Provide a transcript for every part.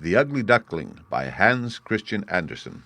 The Ugly Duckling by Hans Christian Andersen.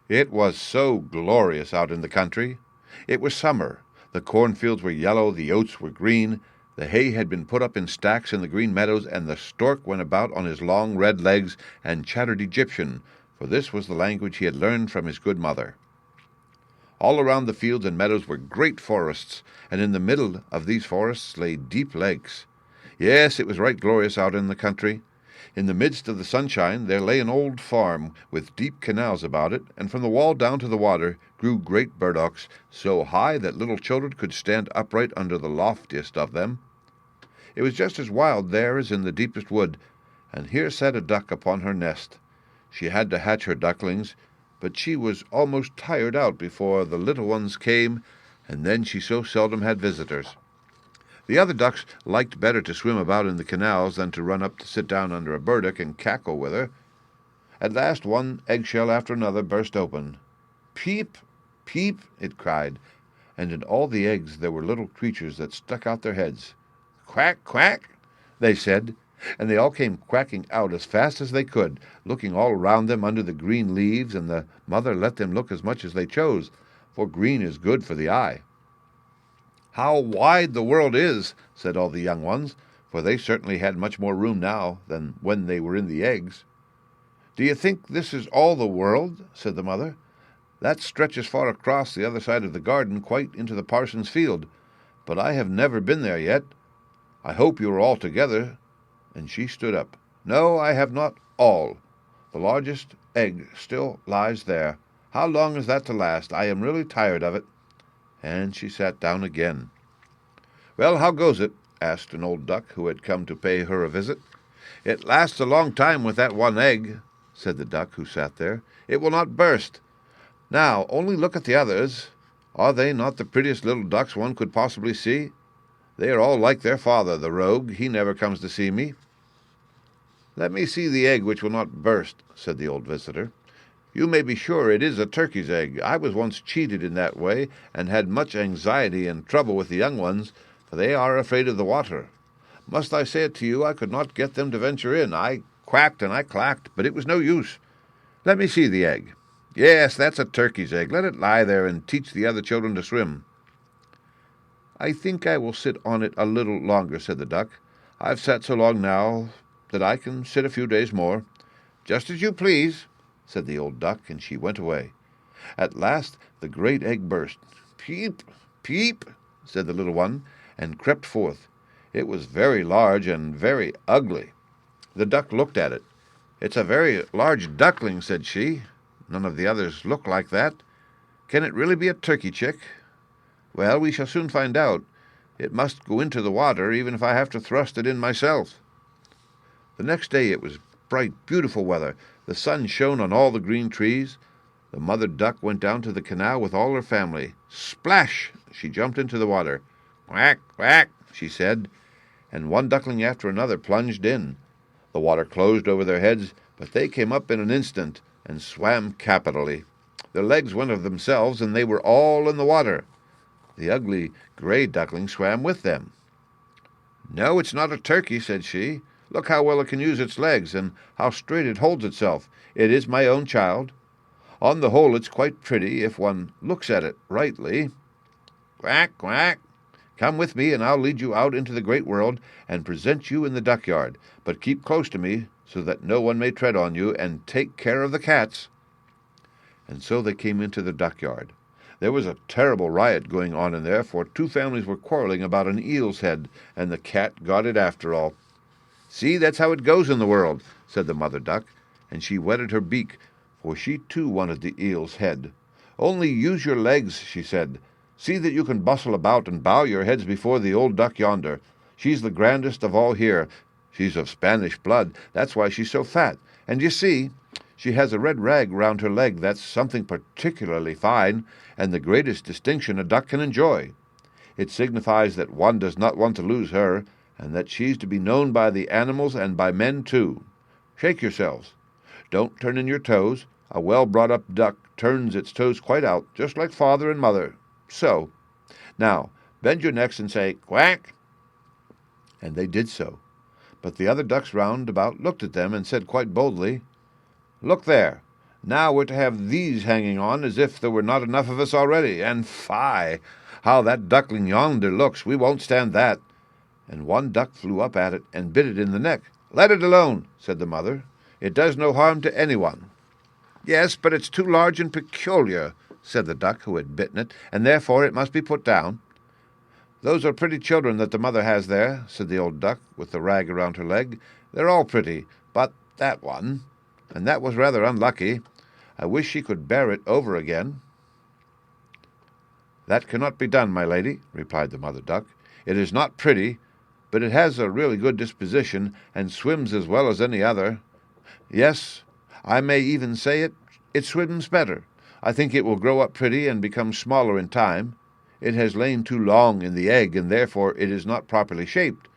It was so glorious out in the country. It was summer. The cornfields were yellow, the oats were green, the hay had been put up in stacks in the green meadows, and the stork went about on his long red legs and chattered Egyptian, for this was the language he had learned from his good mother. All around the fields and meadows were great forests, and in the middle of these forests lay deep lakes. Yes, it was right glorious out in the country. In the midst of the sunshine there lay an old farm with deep canals about it, and from the wall down to the water grew great burdocks, so high that little children could stand upright under the loftiest of them. It was just as wild there as in the deepest wood, and here sat a duck upon her nest. She had to hatch her ducklings, but she was almost tired out before the little ones came, and then she so seldom had visitors. The other ducks liked better to swim about in the canals than to run up to sit down under a burdock and cackle with her. At last one eggshell after another burst open. "Peep, peep," it cried, and in all the eggs there were little creatures that stuck out their heads. "Quack, quack," they said, and they all came quacking out as fast as they could, looking all around them under the green leaves, and the mother let them look as much as they chose, for green is good for the eye. "How wide the world is," said all the young ones, for they certainly had much more room now than when they were in the eggs. "Do you think this is all the world?" said the mother. "That stretches far across the other side of the garden, quite into the parson's field, but I have never been there yet. I hope you are all together." And she stood up. "No, I have not all. The largest egg still lies there. How long is that to last? I am really tired of it." And she sat down again. "Well, how goes it?" asked an old duck who had come to pay her a visit. "It lasts a long time with that one egg," said the duck who sat there. "It will not burst. Now, only look at the others. Are they not the prettiest little ducks one could possibly see? They are all like their father, the rogue. He never comes to see me." "Let me see the egg which will not burst," said the old visitor. "You may be sure it is a turkey's egg. I was once cheated in that way, and had much anxiety and trouble with the young ones, for they are afraid of the water. Must I say it to you, I could not get them to venture in. I quacked and I clacked, but it was no use. Let me see the egg. Yes, that's a turkey's egg. Let it lie there and teach the other children to swim." "I think I will sit on it a little longer," said the duck. "I've sat so long now that I can sit a few days more." "Just as you please," said the old duck, and she went away. At last the great egg burst. "Peep, peep," said the little one, and crept forth. It was very large and very ugly. The duck looked at it. "It's a very large duckling," said she. "None of the others look like that. Can it really be a turkey chick? Well, we shall soon find out. It must go into the water, even if I have to thrust it in myself." The next day it was bright, beautiful weather. The sun shone on all the green trees. The mother duck went down to the canal with all her family. Splash! She jumped into the water. "Quack, quack," she said, and one duckling after another plunged in. The water closed over their heads, but they came up in an instant and swam capitally. Their legs went of themselves, and they were all in the water. The ugly gray duckling swam with them. "No, it's not a turkey," said she. "Look how well it can use its legs, and how straight it holds itself. It is my own child. On the whole, it's quite pretty, if one looks at it rightly. Quack, quack. Come with me, and I'll lead you out into the great world, and present you in the duckyard. But keep close to me, so that no one may tread on you, and take care of the cats." And so they came into the duckyard. There was a terrible riot going on in there, for two families were quarreling about an eel's head, and the cat got it after all. "See, that's how it goes in the world," said the mother duck, and she whetted her beak, for she too wanted the eel's head. "Only use your legs," she said. "See that you can bustle about and bow your heads before the old duck yonder. She's the grandest of all here. She's of Spanish blood, that's why she's so fat. And you see, she has a red rag round her leg that's something particularly fine, and the greatest distinction a duck can enjoy. It signifies that one does not want to lose her, and that she's to be known by the animals and by men too. Shake yourselves. Don't turn in your toes. A well-brought-up duck turns its toes quite out, just like father and mother. So. Now, bend your necks and say, 'Quack!'" And they did so. But the other ducks round about looked at them and said quite boldly, "Look there! Now we're to have these hanging on as if there were not enough of us already, and fie! How that duckling yonder looks! We won't stand that." And one duck flew up at it and bit it in the neck. "Let it alone," said the mother. "It does no harm to anyone." "Yes, but it's too large and peculiar," said the duck who had bitten it, "and therefore it must be put down." "Those are pretty children that the mother has there," said the old duck with the rag around her leg. "They're all pretty, but that one, and that was rather unlucky. I wish she could bear it over again." "That cannot be done, my lady," replied the mother duck. "It is not pretty, but it has a really good disposition, and swims as well as any other. Yes, I may even say it swims better. I think it will grow up pretty and become smaller in time. It has lain too long in the egg, and therefore it is not properly shaped."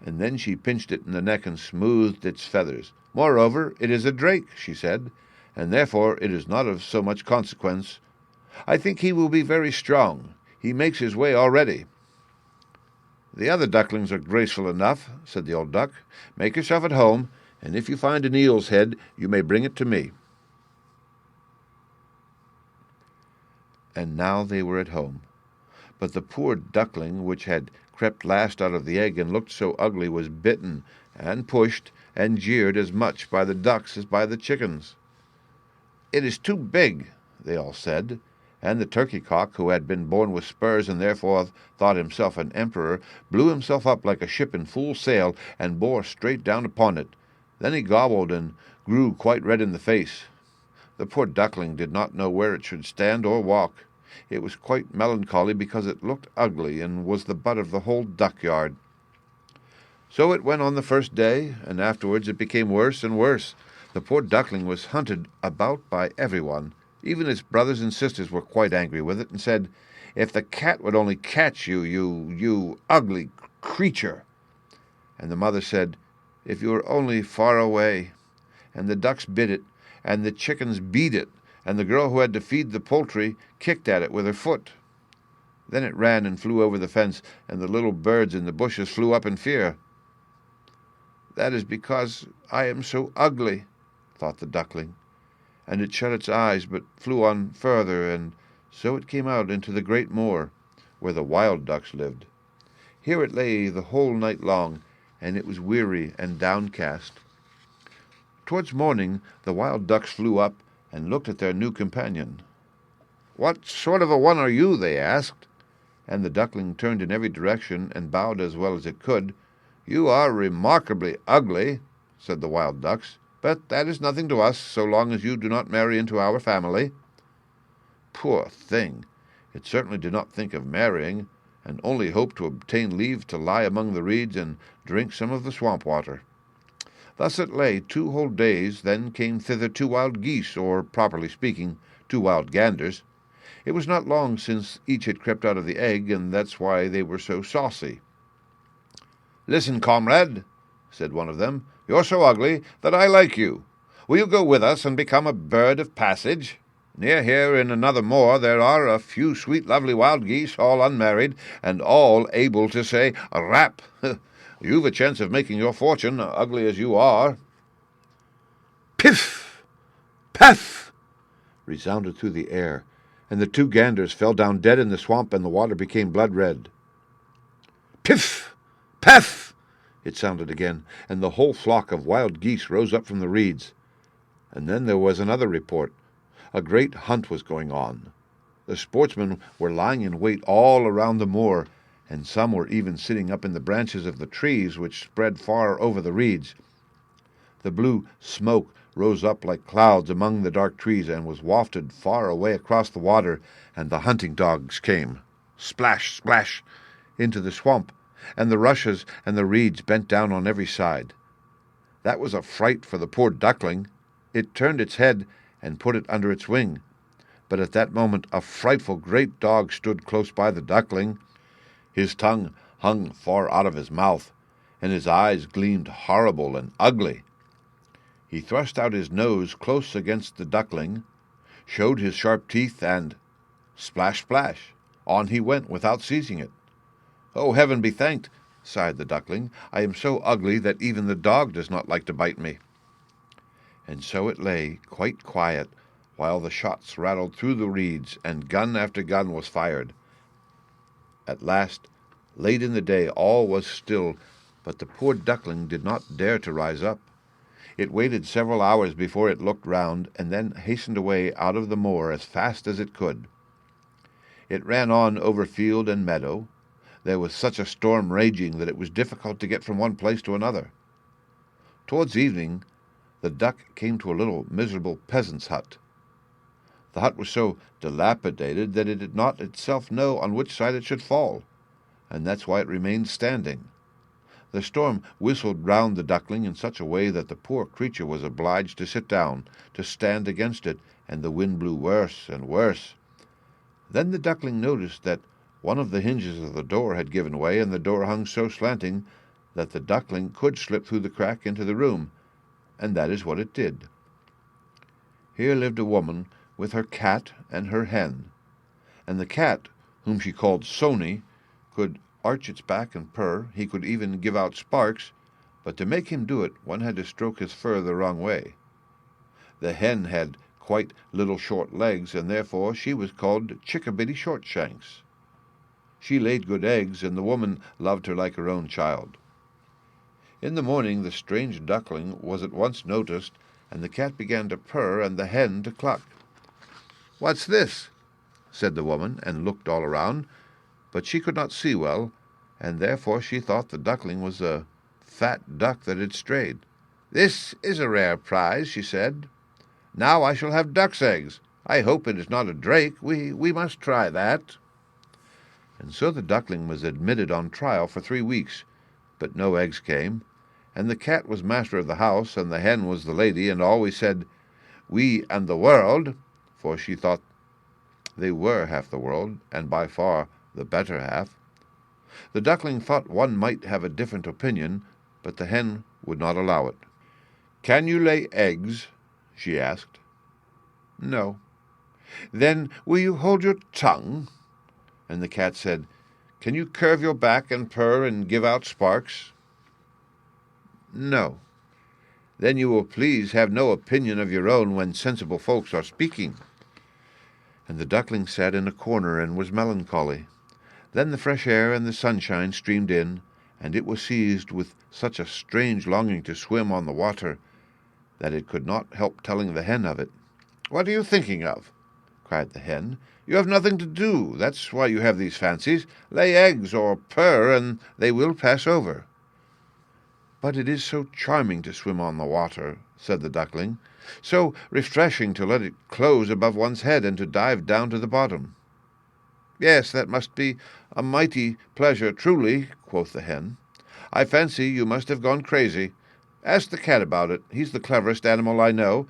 And then she pinched it in the neck and smoothed its feathers. "Moreover, it is a drake," she said, "and therefore it is not of so much consequence. I think he will be very strong. He makes his way already." "The other ducklings are graceful enough," said the old duck. "Make yourself at home, and if you find an eel's head, you may bring it to me." And now they were at home. But the poor duckling, which had crept last out of the egg and looked so ugly, was bitten and pushed and jeered as much by the ducks as by the chickens. "It is too big," they all said, and the turkey-cock, who had been born with spurs and therefore thought himself an emperor, blew himself up like a ship in full sail and bore straight down upon it. Then he gobbled and grew quite red in the face. The poor duckling did not know where it should stand or walk. It was quite melancholy because it looked ugly and was the butt of the whole duck-yard. So it went on the first day, and afterwards it became worse and worse. The poor duckling was hunted about by everyone. Even its brothers and sisters were quite angry with it and said, "If the cat would only catch you, you ugly creature." And the mother said, "If you were only far away." And the ducks bit it, and the chickens beat it, and the girl who had to feed the poultry kicked at it with her foot. Then it ran and flew over the fence, and the little birds in the bushes flew up in fear. "That is because I am so ugly," thought the duckling, and it shut its eyes but flew on further, and so it came out into the great moor, where the wild ducks lived. Here it lay the whole night long, and it was weary and downcast. Towards morning the wild ducks flew up and looked at their new companion. "What sort of a one are you?" they asked, and the duckling turned in every direction and bowed as well as it could. "You are remarkably ugly," said the wild ducks, "but that is nothing to us, so long as you do not marry into our family." Poor thing! It certainly did not think of marrying, and only hoped to obtain leave to lie among the reeds and drink some of the swamp water. Thus it lay 2 whole days. Then came thither 2 wild geese, or, properly speaking, 2 wild ganders. It was not long since each had crept out of the egg, and that's why they were so saucy. "Listen, comrade," said one of them, "you're so ugly that I like you. Will you go with us and become a bird of passage? Near here, in another moor, there are a few sweet, lovely wild geese, all unmarried, and all able to say 'rap.' You've a chance of making your fortune, ugly as you are." Piff! Paff! resounded through the air, and the 2 ganders fell down dead in the swamp, and the water became blood-red. Piff! Paff! it sounded again, and the whole flock of wild geese rose up from the reeds. And then there was another report. A great hunt was going on. The sportsmen were lying in wait all around the moor, and some were even sitting up in the branches of the trees which spread far over the reeds. The blue smoke rose up like clouds among the dark trees and was wafted far away across the water, and the hunting dogs came, splash, splash, into the swamp, and the rushes and the reeds bent down on every side. That was a fright for the poor duckling. It turned its head and put it under its wing. But at that moment a frightful great dog stood close by the duckling. His tongue hung far out of his mouth, and his eyes gleamed horrible and ugly. He thrust out his nose close against the duckling, showed his sharp teeth, and splash, splash, on he went without seizing it. "Oh, heaven be thanked," sighed the duckling. "I am so ugly that even the dog does not like to bite me." And so it lay, quite quiet, while the shots rattled through the reeds, and gun after gun was fired. At last, late in the day, all was still, but the poor duckling did not dare to rise up. It waited several hours before it looked round, and then hastened away out of the moor as fast as it could. It ran on over field and meadow. There was such a storm raging that it was difficult to get from one place to another. Towards evening, the duck came to a little miserable peasant's hut. The hut was so dilapidated that it did not itself know on which side it should fall, and that's why it remained standing. The storm whistled round the duckling in such a way that the poor creature was obliged to sit down, to stand against it, and the wind blew worse and worse. Then the duckling noticed that one of the hinges of the door had given way, and the door hung so slanting that the duckling could slip through the crack into the room, and that is what it did. Here lived a woman with her cat and her hen, and the cat, whom she called Sony, could arch its back and purr. He could even give out sparks, but to make him do it one had to stroke his fur the wrong way. The hen had quite little short legs, and therefore she was called Chickabiddy Shortshanks. She laid good eggs, and the woman loved her like her own child. In the morning the strange duckling was at once noticed, and the cat began to purr and the hen to cluck. "What's this?" said the woman, and looked all around, but she could not see well, and therefore she thought the duckling was a fat duck that had strayed. "This is a rare prize," she said. "Now I shall have duck's eggs. I hope it is not a drake. We must try that." And so the duckling was admitted on trial for 3 weeks, but no eggs came, and the cat was master of the house, and the hen was the lady, and always said, "We and the world," for she thought they were half the world, and by far the better half. The duckling thought one might have a different opinion, but the hen would not allow it. "Can you lay eggs?" she asked. "No." "Then will you hold your tongue?" And the cat said, "Can you curve your back and purr and give out sparks?" "No." "Then you will please have no opinion of your own when sensible folks are speaking." And the duckling sat in a corner and was melancholy. Then the fresh air and the sunshine streamed in, and it was seized with such a strange longing to swim on the water that it could not help telling the hen of it. "What are you thinking of?" cried the hen. "You have nothing to do. That's why you have these fancies. Lay eggs or purr, and they will pass over." "But it is so charming to swim on the water," said the duckling. "So refreshing to let it close above one's head and to dive down to the bottom." "Yes, that must be a mighty pleasure, truly," quoth the hen. "I fancy you must have gone crazy. Ask the cat about it. He's the cleverest animal I know.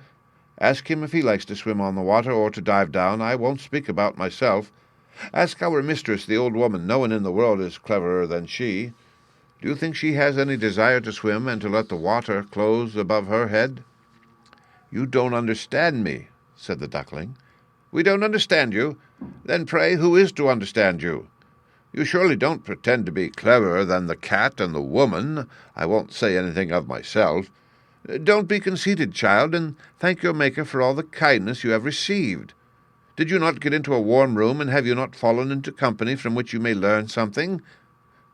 Ask him if he likes to swim on the water or to dive down. I won't speak about myself. Ask our mistress, the old woman. No one in the world is cleverer than she. Do you think she has any desire to swim and to let the water close above her head?" "You don't understand me," said the duckling. "We don't understand you? Then pray who is to understand you? You surely don't pretend to be cleverer than the cat and the woman. I won't say anything of myself. Don't be conceited, child, and thank your Maker for all the kindness you have received. Did you not get into a warm room, and have you not fallen into company from which you may learn something?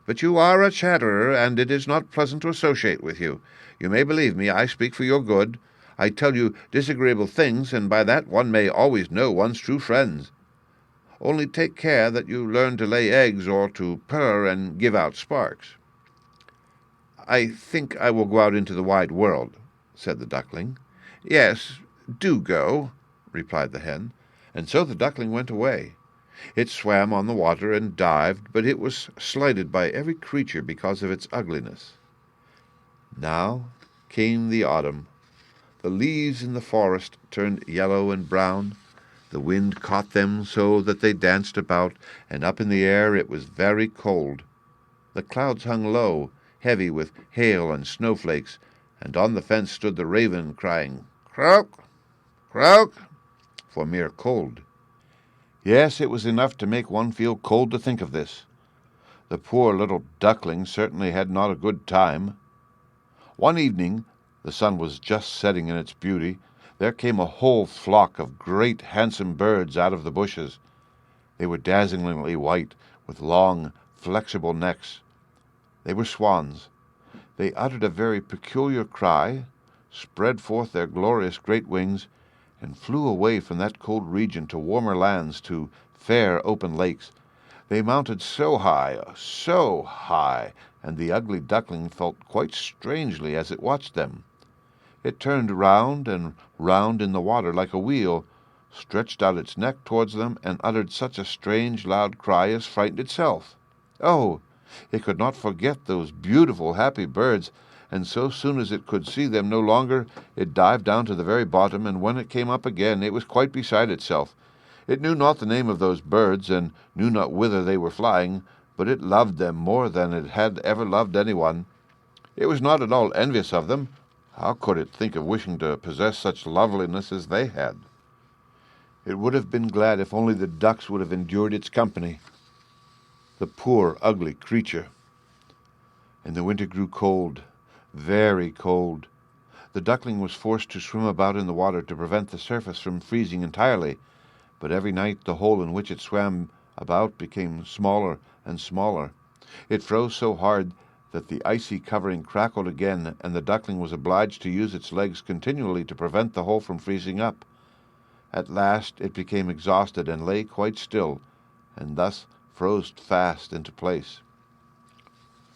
But you are a chatterer, and it is not pleasant to associate with you. You may believe me, I speak for your good. I tell you disagreeable things, and by that one may always know one's true friends. Only take care that you learn to lay eggs or to purr and give out sparks." "I think I will go out into the wide world," said the duckling. "Yes, do go," replied the hen, and so the duckling went away. It swam on the water and dived, but it was slighted by every creature because of its ugliness. Now came the autumn. The leaves in the forest turned yellow and brown. The wind caught them so that they danced about, and up in the air it was very cold. The clouds hung low, heavy with hail and snowflakes, and on the fence stood the raven, crying, "Croak, croak," for mere cold. Yes, it was enough to make one feel cold to think of this. The poor little duckling certainly had not a good time. One evening, the sun was just setting in its beauty, there came a whole flock of great handsome birds out of the bushes. They were dazzlingly white, with long, flexible necks. They were swans. They uttered a very peculiar cry, spread forth their glorious great wings, and flew away from that cold region to warmer lands, to fair open lakes. They mounted so high, and the ugly duckling felt quite strangely as it watched them. It turned round and round in the water like a wheel, stretched out its neck towards them, and uttered such a strange loud cry as frightened itself. Oh! It could not forget those beautiful, happy birds, and so soon as it could see them no longer, it dived down to the very bottom, and when it came up again, it was quite beside itself. It knew not the name of those birds, and knew not whither they were flying, but it loved them more than it had ever loved anyone. It was not at all envious of them. How could it think of wishing to possess such loveliness as they had? It would have been glad if only the ducks would have endured its company. The poor, ugly creature. And the winter grew cold, very cold. The duckling was forced to swim about in the water to prevent the surface from freezing entirely, but every night the hole in which it swam about became smaller and smaller. It froze so hard that the icy covering crackled again, and the duckling was obliged to use its legs continually to prevent the hole from freezing up. At last it became exhausted and lay quite still, and thus froze fast into place.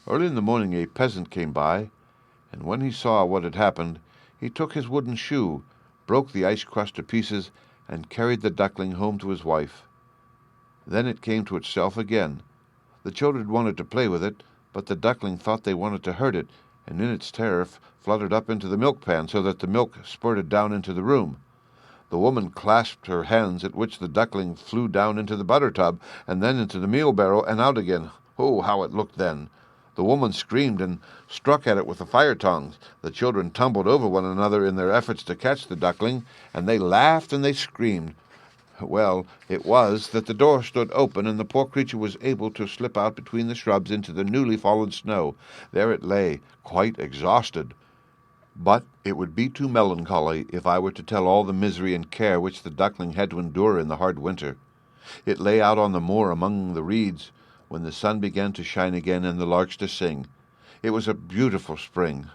Early in the morning a peasant came by, and when he saw what had happened, he took his wooden shoe, broke the ice crust to pieces, and carried the duckling home to his wife. Then it came to itself again. The children wanted to play with it, but the duckling thought they wanted to hurt it, and in its terror fluttered up into the milk pan so that the milk spurted down into the room. The woman clasped her hands, at which the duckling flew down into the butter tub, and then into the meal barrel, and out again. Oh, how it looked then! The woman screamed and struck at it with the fire tongs. The children tumbled over one another in their efforts to catch the duckling, and they laughed and they screamed. Well, it was that the door stood open, and the poor creature was able to slip out between the shrubs into the newly fallen snow. There it lay, quite exhausted. But it would be too melancholy if I were to tell all the misery and care which the duckling had to endure in the hard winter. It lay out on the moor among the reeds, when the sun began to shine again and the larks to sing. It was a beautiful spring.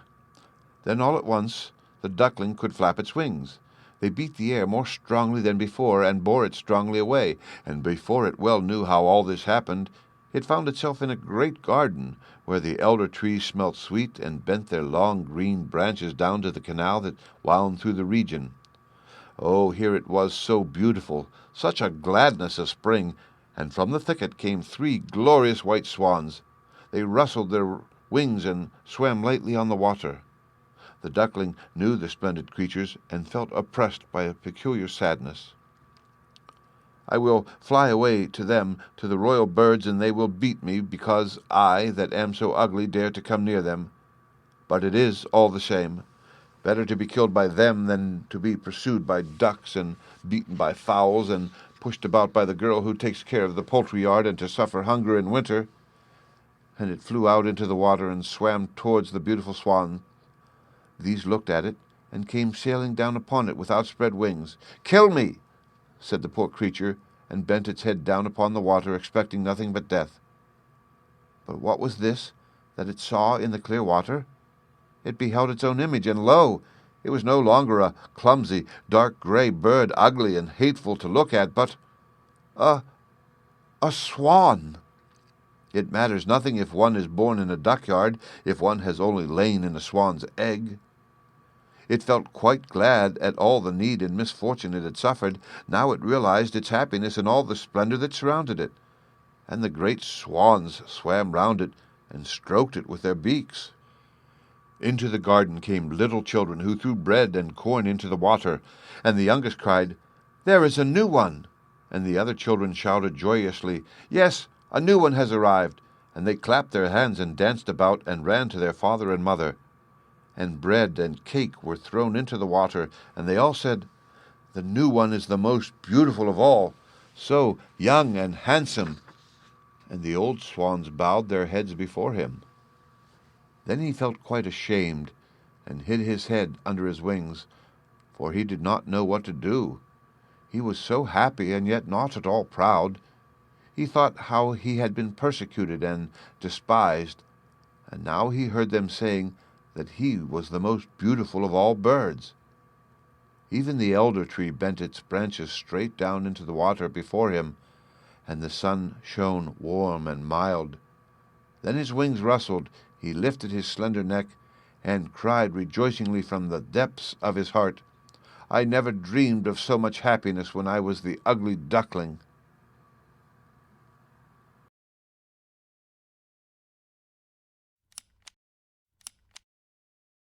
Then all at once the duckling could flap its wings. They beat the air more strongly than before, and bore it strongly away, and before it well knew how all this happened, it found itself in a great garden, where the elder trees smelt sweet and bent their long green branches down to the canal that wound through the region. Oh, here it was so beautiful, such a gladness of spring, and from the thicket came 3 glorious white swans. They rustled their wings and swam lightly on the water. The duckling knew the splendid creatures, and felt oppressed by a peculiar sadness. I will fly away to them, to the royal birds, and they will beat me, because I, that am so ugly, dare to come near them. But it is all the same. Better to be killed by them than to be pursued by ducks, and beaten by fowls, and pushed about by the girl who takes care of the poultry yard, and to suffer hunger in winter. And it flew out into the water and swam towards the beautiful swan. These looked at it, and came sailing down upon it with outspread wings. "Kill me!" said the poor creature, and bent its head down upon the water, expecting nothing but death. But what was this that it saw in the clear water? It beheld its own image, and lo! It was no longer a clumsy, dark grey bird, ugly and hateful to look at, but a swan. It matters nothing if one is born in a duck-yard, if one has only lain in a swan's egg. It felt quite glad at all the need and misfortune it had suffered. Now it realized its happiness in all the splendor that surrounded it, and the great swans swam round it and stroked it with their beaks. Into the garden came little children, who threw bread and corn into the water, and the youngest cried, "There is a new one!" And the other children shouted joyously, "Yes, a new one has arrived!" And they clapped their hands and danced about and ran to their father and mother. And bread and cake were thrown into the water, and they all said, "The new one is the most beautiful of all, so young and handsome." and the old swans bowed their heads before him. Then he felt quite ashamed, and hid his head under his wings, for he did not know what to do. He was so happy, and yet not at all proud. He thought how he had been persecuted and despised, and now he heard them saying that he was the most beautiful of all birds. Even the elder tree bent its branches straight down into the water before him, and the sun shone warm and mild. Then his wings rustled, he lifted his slender neck, and cried rejoicingly from the depths of his heart, "I never dreamed of so much happiness when I was the ugly duckling."